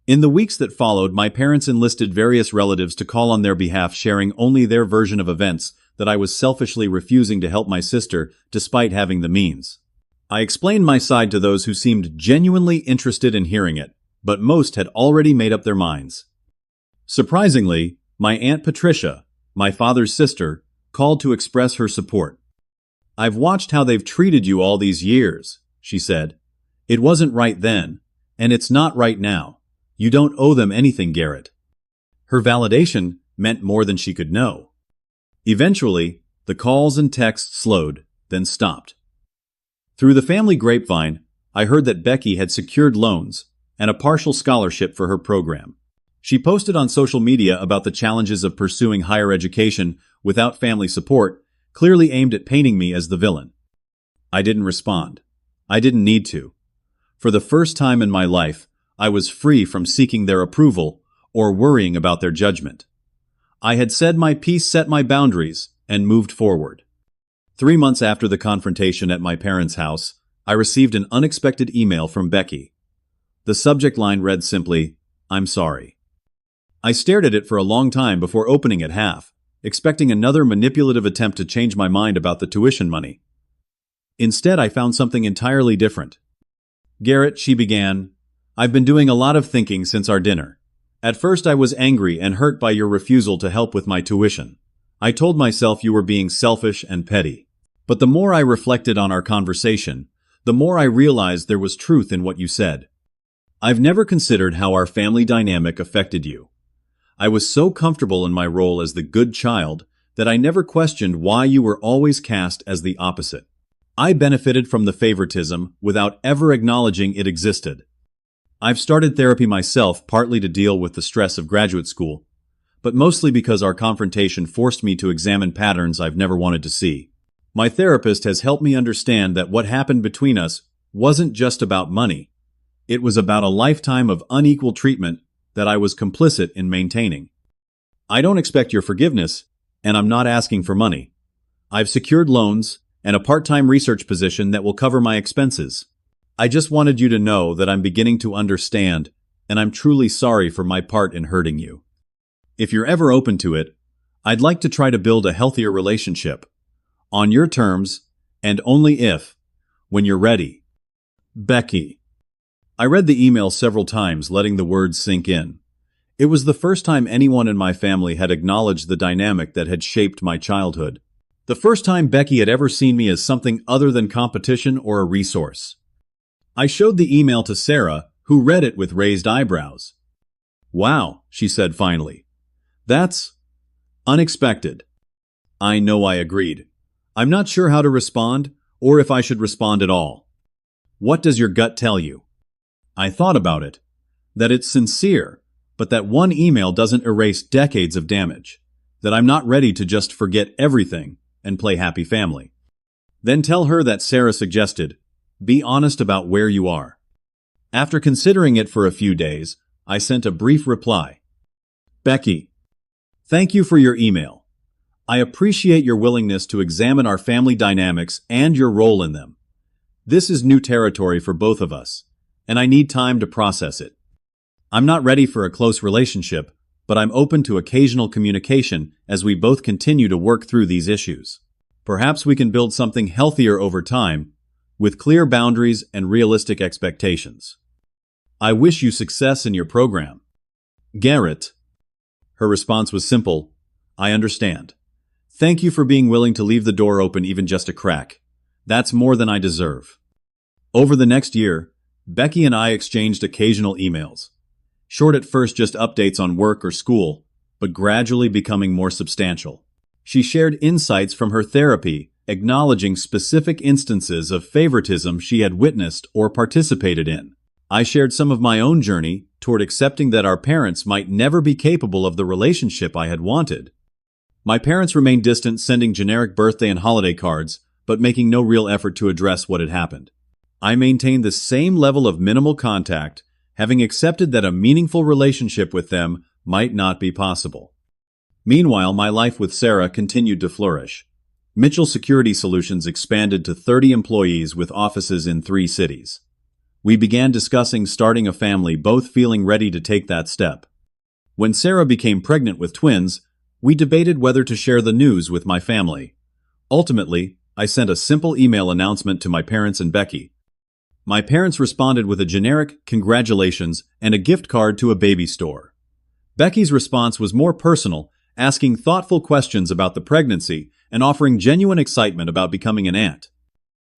In the weeks that followed, my parents enlisted various relatives to call on their behalf, sharing only their version of events that I was selfishly refusing to help my sister despite having the means. I explained my side to those who seemed genuinely interested in hearing it, but most had already made up their minds. Surprisingly, my Aunt Patricia, my father's sister, called to express her support. I've watched how they've treated you all these years, she said. It wasn't right then, and it's not right now. You don't owe them anything, Garrett. Her validation meant more than she could know. Eventually, the calls and texts slowed, then stopped. Through the family grapevine, I heard that Becky had secured loans and a partial scholarship for her program. She posted on social media about the challenges of pursuing higher education without family support, clearly aimed at painting me as the villain. I didn't respond. I didn't need to. For the first time in my life, I was free from seeking their approval or worrying about their judgment. I had said my piece, set my boundaries, and moved forward. 3 months after the confrontation at my parents' house, I received an unexpected email from Becky. The subject line read simply, "I'm sorry." I stared at it for a long time before opening it half, expecting another manipulative attempt to change my mind about the tuition money. Instead, I found something entirely different. "Garrett," she began, "I've been doing a lot of thinking since our dinner. At first I was angry and hurt by your refusal to help with my tuition. I told myself you were being selfish and petty. But the more I reflected on our conversation, the more I realized there was truth in what you said. I've never considered how our family dynamic affected you. I was so comfortable in my role as the good child that I never questioned why you were always cast as the opposite. I benefited from the favoritism without ever acknowledging it existed. I've started therapy myself, partly to deal with the stress of graduate school, but mostly because our confrontation forced me to examine patterns I've never wanted to see. My therapist has helped me understand that what happened between us wasn't just about money. It was about a lifetime of unequal treatment that I was complicit in maintaining. I don't expect your forgiveness, and I'm not asking for money. I've secured loans and a part-time research position that will cover my expenses. I just wanted you to know that I'm beginning to understand and I'm truly sorry for my part in hurting you. If you're ever open to it, I'd like to try to build a healthier relationship, on your terms, and only if, when you're ready. Becky. I read the email several times, letting the words sink in. It was the first time anyone in my family had acknowledged the dynamic that had shaped my childhood. The first time Becky had ever seen me as something other than competition or a resource. I showed the email to Sarah, who read it with raised eyebrows. "Wow," she said finally. "That's unexpected." I know, I agreed. I'm not sure how to respond, or if I should respond at all. What does your gut tell you? I thought about it. That it's sincere, but that one email doesn't erase decades of damage. That I'm not ready to just forget everything and play happy family. Then tell her that Sarah suggested, be honest about where you are. After considering it for a few days, I sent a brief reply. Becky, thank you for your email. I appreciate your willingness to examine our family dynamics and your role in them. This is new territory for both of us, and I need time to process it. I'm not ready for a close relationship, but I'm open to occasional communication as we both continue to work through these issues. Perhaps we can build something healthier over time, with clear boundaries and realistic expectations. I wish you success in your program. Garrett. Her response was simple. I understand. Thank you for being willing to leave the door open even just a crack. That's more than I deserve. Over the next year, Becky and I exchanged occasional emails. Short at first, just updates on work or school, but gradually becoming more substantial. She shared insights from her therapy, acknowledging specific instances of favoritism she had witnessed or participated in. I shared some of my own journey toward accepting that our parents might never be capable of the relationship I had wanted. My parents remained distant, sending generic birthday and holiday cards, but making no real effort to address what had happened. I maintained the same level of minimal contact, having accepted that a meaningful relationship with them might not be possible. Meanwhile, my life with Sarah continued to flourish. Mitchell Security Solutions expanded to 30 employees with offices in 3 cities. We began discussing starting a family, both feeling ready to take that step. When Sarah became pregnant with twins, we debated whether to share the news with my family. Ultimately, I sent a simple email announcement to my parents and Becky. My parents responded with a generic congratulations and a gift card to a baby store. Becky's response was more personal, asking thoughtful questions about the pregnancy and offering genuine excitement about becoming an aunt.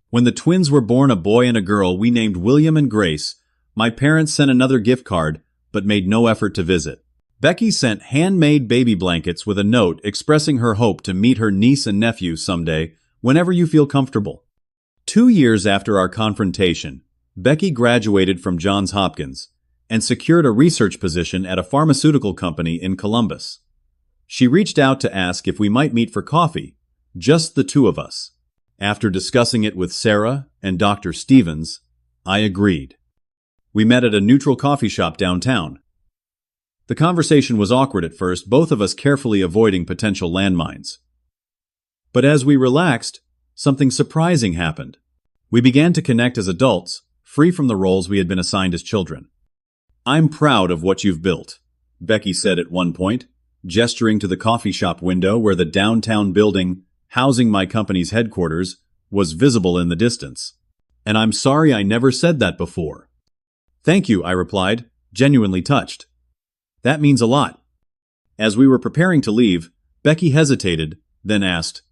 When the twins were born, a boy and a girl we named William and Grace, my parents sent another gift card but made no effort to visit. Becky sent handmade baby blankets with a note expressing her hope to meet her niece and nephew someday, whenever you feel comfortable. 2 years after our confrontation, Becky graduated from Johns Hopkins and secured a research position at a pharmaceutical company in Columbus. She reached out to ask if we might meet for coffee, just the two of us. After discussing it with Sarah and Dr. Stevens, I agreed. We met at a neutral coffee shop downtown. The conversation was awkward at first, both of us carefully avoiding potential landmines. But as we relaxed, something surprising happened. We began to connect as adults, free from the roles we had been assigned as children. I'm proud of what you've built, Becky said at one point, gesturing to the coffee shop window where the downtown building, housing my company's headquarters, was visible in the distance. And I'm sorry I never said that before. Thank you, I replied, genuinely touched. That means a lot. As we were preparing to leave, Becky hesitated, then asked,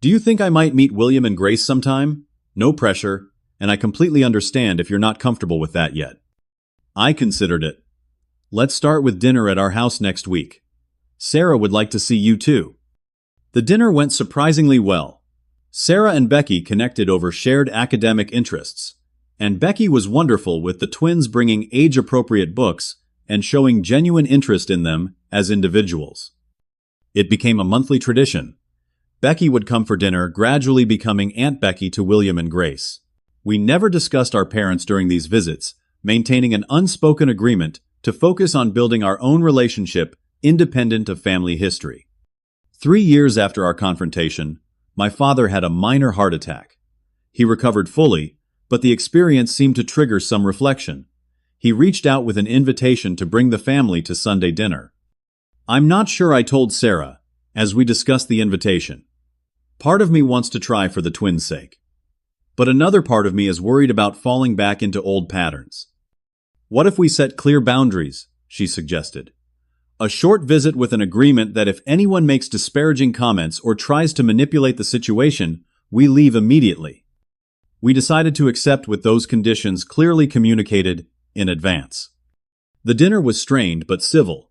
Do you think I might meet William and Grace sometime? No pressure, and I completely understand if you're not comfortable with that yet. I considered it. Let's start with dinner at our house next week. Sarah would like to see you too. The dinner went surprisingly well. Sarah and Becky connected over shared academic interests, and Becky was wonderful with the twins bringing age-appropriate books and showing genuine interest in them as individuals. It became a monthly tradition. Becky would come for dinner, gradually becoming Aunt Becky to William and Grace. We never discussed our parents during these visits, maintaining an unspoken agreement to focus on building our own relationship independent of family history. 3 years after our confrontation, my father had a minor heart attack. He recovered fully, but the experience seemed to trigger some reflection. He reached out with an invitation to bring the family to Sunday dinner. I'm not sure I told Sarah, as we discussed the invitation. Part of me wants to try for the twins' sake. But another part of me is worried about falling back into old patterns. What if we set clear boundaries? She suggested. A short visit with an agreement that if anyone makes disparaging comments or tries to manipulate the situation, we leave immediately. We decided to accept with those conditions clearly communicated in advance. The dinner was strained but civil.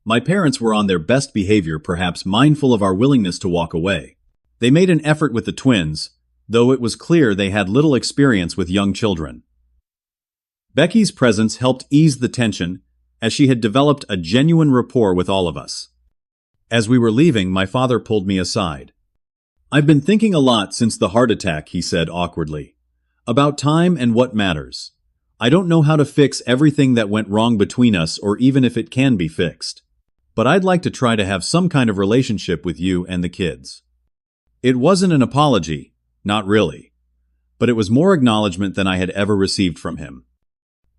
My parents were on their best behavior, perhaps mindful of our willingness to walk away. They made an effort with the twins, though it was clear they had little experience with young children. Becky's presence helped ease the tension, as she had developed a genuine rapport with all of us. As we were leaving, my father pulled me aside. I've been thinking a lot since the heart attack, he said awkwardly. About time and what matters. I don't know how to fix everything that went wrong between us or even if it can be fixed. But I'd like to try to have some kind of relationship with you and the kids. It wasn't an apology, not really. But it was more acknowledgement than I had ever received from him.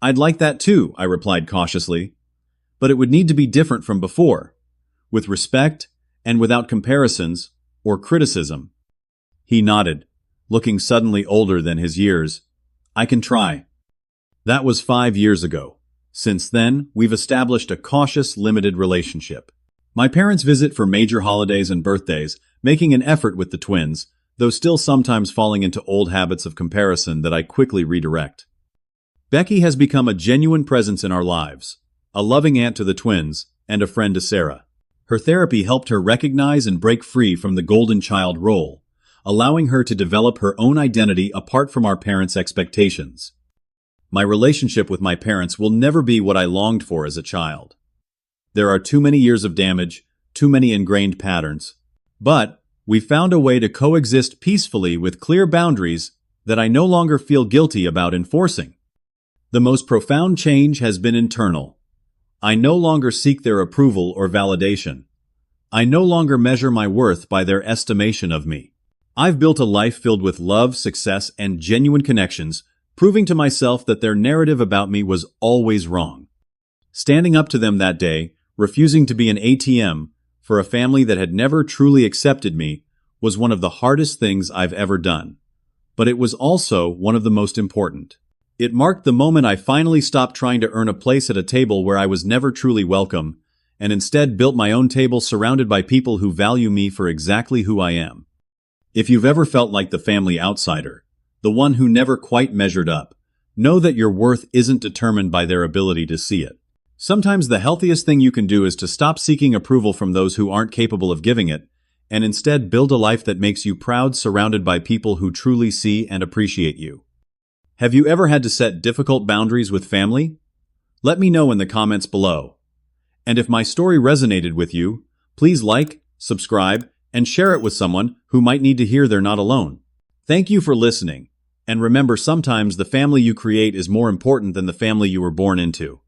I'd like that too, I replied cautiously. But it would need to be different from before, with respect and without comparisons or criticism. He nodded, looking suddenly older than his years. I can try. That was 5 years ago. Since then, we've established a cautious, limited relationship. My parents visit for major holidays and birthdays, making an effort with the twins, though still sometimes falling into old habits of comparison that I quickly redirect. Becky has become a genuine presence in our lives, a loving aunt to the twins, and a friend to Sarah. Her therapy helped her recognize and break free from the golden child role, allowing her to develop her own identity apart from our parents' expectations. My relationship with my parents will never be what I longed for as a child. There are too many years of damage, too many ingrained patterns. But we found a way to coexist peacefully with clear boundaries that I no longer feel guilty about enforcing. The most profound change has been internal. I no longer seek their approval or validation. I no longer measure my worth by their estimation of me. I've built a life filled with love, success, and genuine connections, proving to myself that their narrative about me was always wrong. Standing up to them that day, refusing to be an ATM for a family that had never truly accepted me, was one of the hardest things I've ever done. But it was also one of the most important. It marked the moment I finally stopped trying to earn a place at a table where I was never truly welcome, and instead built my own table surrounded by people who value me for exactly who I am. If you've ever felt like the family outsider, the one who never quite measured up, know that your worth isn't determined by their ability to see it. Sometimes the healthiest thing you can do is to stop seeking approval from those who aren't capable of giving it, and instead build a life that makes you proud, surrounded by people who truly see and appreciate you. Have you ever had to set difficult boundaries with family? Let me know in the comments below. And if my story resonated with you, please like, subscribe, and share it with someone who might need to hear they're not alone. Thank you for listening, and remember, sometimes the family you create is more important than the family you were born into.